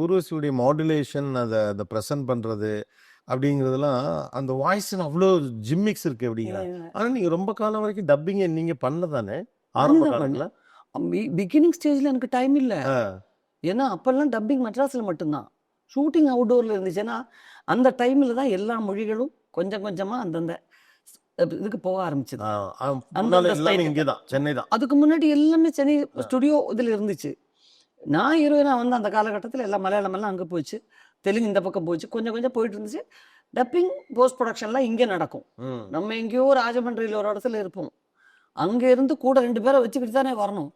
ஊர்வசியுடைய modulation அத present பண்றது அப்படிங்கிறதெல்லாம் அந்த வாய்ஸ்ன்னு அவ்வளோ ஜிம்மிக்ஸ் இருக்கு அப்படிங்கிறாங்க. ஆனா நீங்க ரொம்ப காலம் வரைக்கும் டப்பிங்க நீங்க பண்ணல தானே? ஆரம்ப காலத்துல? பிகினிங் ஸ்டேஜ்ல எனக்கு டைம் இல்ல. ஏன்னா அப்பெல்லாம் டப்பிங் மெட்ராஸ்ல மட்டும்தான். ஷூட்டிங் அவுட்டோர்ல இருந்துச்சுன்னா அந்த டைம்ல தான் எல்லா மொழிகளும் கொஞ்சம் கொஞ்சமா அந்தந்த இதுக்கு போக ஆரம்பிச்சது. எல்லாமே இங்கே தான், சென்னை தான். அதுக்கு முன்னாடி எல்லாமே சென்னை ஸ்டுடியோ இதில் இருந்துச்சு. நான் ஹீரோயினா வந்து அந்த காலகட்டத்தில் எல்லாம் மலையாளம் எல்லாம் அங்கே போச்சு, தெலுங்கு இந்த பக்கம் போச்சு, கொஞ்சம் கொஞ்சம் போயிட்டு இருந்துச்சு. டப்பிங் போஸ்ட் ப்ரொடக்ஷன்லாம் இங்கே நடக்கும். நம்ம எங்கேயோ ராஜமன்றியில் ஒரு இடத்துல இருப்போம். அங்கே இருந்து கூட 2 பேரை வச்சுக்கிட்டு தானே வரணும்.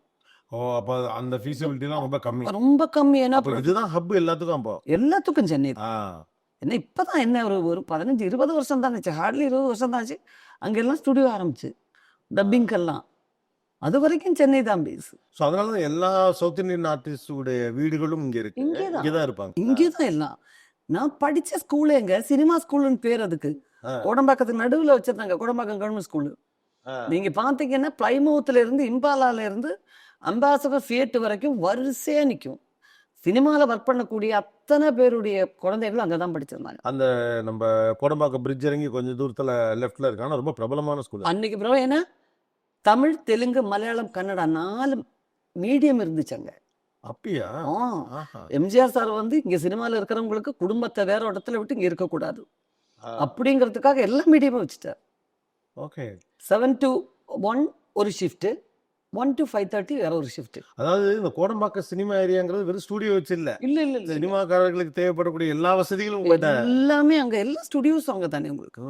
ஓ, அப்ப அந்த ஃபீசிபிலிட்டிலாம் ரொம்ப கம்மி. ரொம்ப கம்மி. ஏன்னா இதுதான் ஹப் எல்லாத்துக்கும். அப்போ எல்லாத்துக்கும் சென்னை தான். என்ன இப்போதான் என்ன ஒரு 15-20 வருஷம் தான் ஆச்சு, ஹார்ட்லி 20 வருஷம் தான் ஆச்சு அங்கெல்லாம் ஸ்டுடியோ ஆரம்பிச்சு டப்பிங்கெல்லாம். அது வரைக்கும் சென்னை தான் பேஸ். ஸோ அதனால தான் எல்லா சவுத் இந்தியன் ஆர்டிஸ்டுடைய வீடுகளும் இங்கே இருக்கு, இங்கே தான் இருப்பாங்க. இங்கே தான் எல்லாம். நான் படித்த ஸ்கூலு எங்க சினிமா ஸ்கூலுன்னு பேர் அதுக்கு. கோடம்பாக்கத்துக்கு நடுவில் வச்சிருந்தாங்க, கோடம்பாக்கம் கவர்மெண்ட் ஸ்கூலு. நீங்க பார்த்தீங்கன்னா பிளைமவுத்ல இருந்து இம்பாலால இருந்து அம்பாசடர் தியேட்டர் வரைக்கும் வரிசையா நிற்கும். சினிமாவில் ஒர்க் பண்ணக்கூடிய அத்தனை பேருடைய குழந்தைகளும் அங்கே தான் படிச்சிருந்தாங்க. அந்த நம்ம கோடம்பாக்கம் பிரிட்ஜ் இறங்கி கொஞ்சம் தூரத்தில் லெஃப்டில் இருக்கு. ஆனால் ரொம்ப பிரபலமான ஸ்கூல் அன்னைக்கு. பிறகு ஏன்னா தமிழ், தெலுங்கு, மலையாளம், கன்னடா 4 மீடியம் இருந்துச்சு அங்கே. அப்படியா? எம்ஜிஆர் சார் வந்து இங்கே சினிமாவில் இருக்கிறவங்களுக்கு குடும்பத்தை வேற இடத்துல விட்டு இங்கே இருக்கக்கூடாது அப்படிங்கிறதுக்காக எல்லா மீடியமும் வச்சுட்டார். ஓகே. 7 to 1 ஒரு ஷிஃப்ட்டு, 1 to 5:30 வேற ஒரு ஷிஃப்ட். அதாவது இந்த கோடம்பாக்கம் சினிமா ஏரியாங்கிறது வெறும் ஸ்டுடியோ வச்சு இல்ல. இல்ல சினிமாக்காரர்களுக்கு தேவைப்படக்கூடிய எல்லா வசதிகளும் எல்லாமே அங்க, எல்லா ஸ்டுடியோஸ் அங்க தானே உங்களுக்கு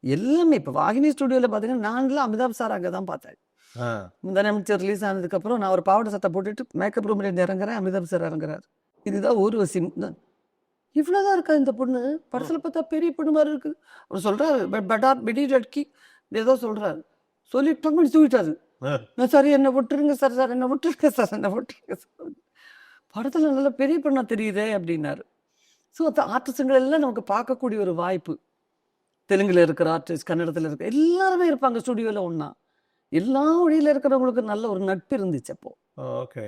எல்லாமே. இப்போ வாகினி ஸ்டுடியோவில் பார்த்தீங்கன்னா நான்லாம் அமிதாப் சார் அங்கே தான் பார்த்தேன். முதலமைச்சர் ரிலீஸ் ஆனதுக்கப்புறம் நான் ஒரு பாவாடை சட்டை போட்டுட்டு மேக்கப் ரூம்ல இறங்குறேன், அமிதாப் சார் இறங்குறாரு. இதுதான் ஊர்வசி. இவ்வளோதான் இருக்கா இந்த பொண்ணு? படத்தில் பார்த்தா பெரிய பொண்ணு மாதிரி இருக்கு. அவர் சொல்றாரு பட்டா பிடி லட்கி ஏதோ சொல்றாரு. சொல்லி டக்குனு தூக்கிட்டாரு. சார் என்ன விட்டுருங்க சார், சார் என்ன விட்டுருங்க சார், என்ன விட்டுருங்க சார், படத்தில் நல்லா பெரிய பொண்ணா தெரியுதே அப்படின்னாரு. ஸோ அந்த ஆர்டிஸ்டுங்கள் எல்லாம் நமக்கு பார்க்கக்கூடிய ஒரு வாய்ப்பு. தெலுங்குல இருக்கிற ஆர்டிஸ்ட், கன்னடத்தில் இருக்கிற எல்லாருமே இருப்பாங்க ஸ்டுடியோவில் ஒன்றா. எல்லா வழியில் இருக்கிறவங்களுக்கு நல்ல ஒரு நட்பு இருந்துச்சு அப்போ. ஓகே.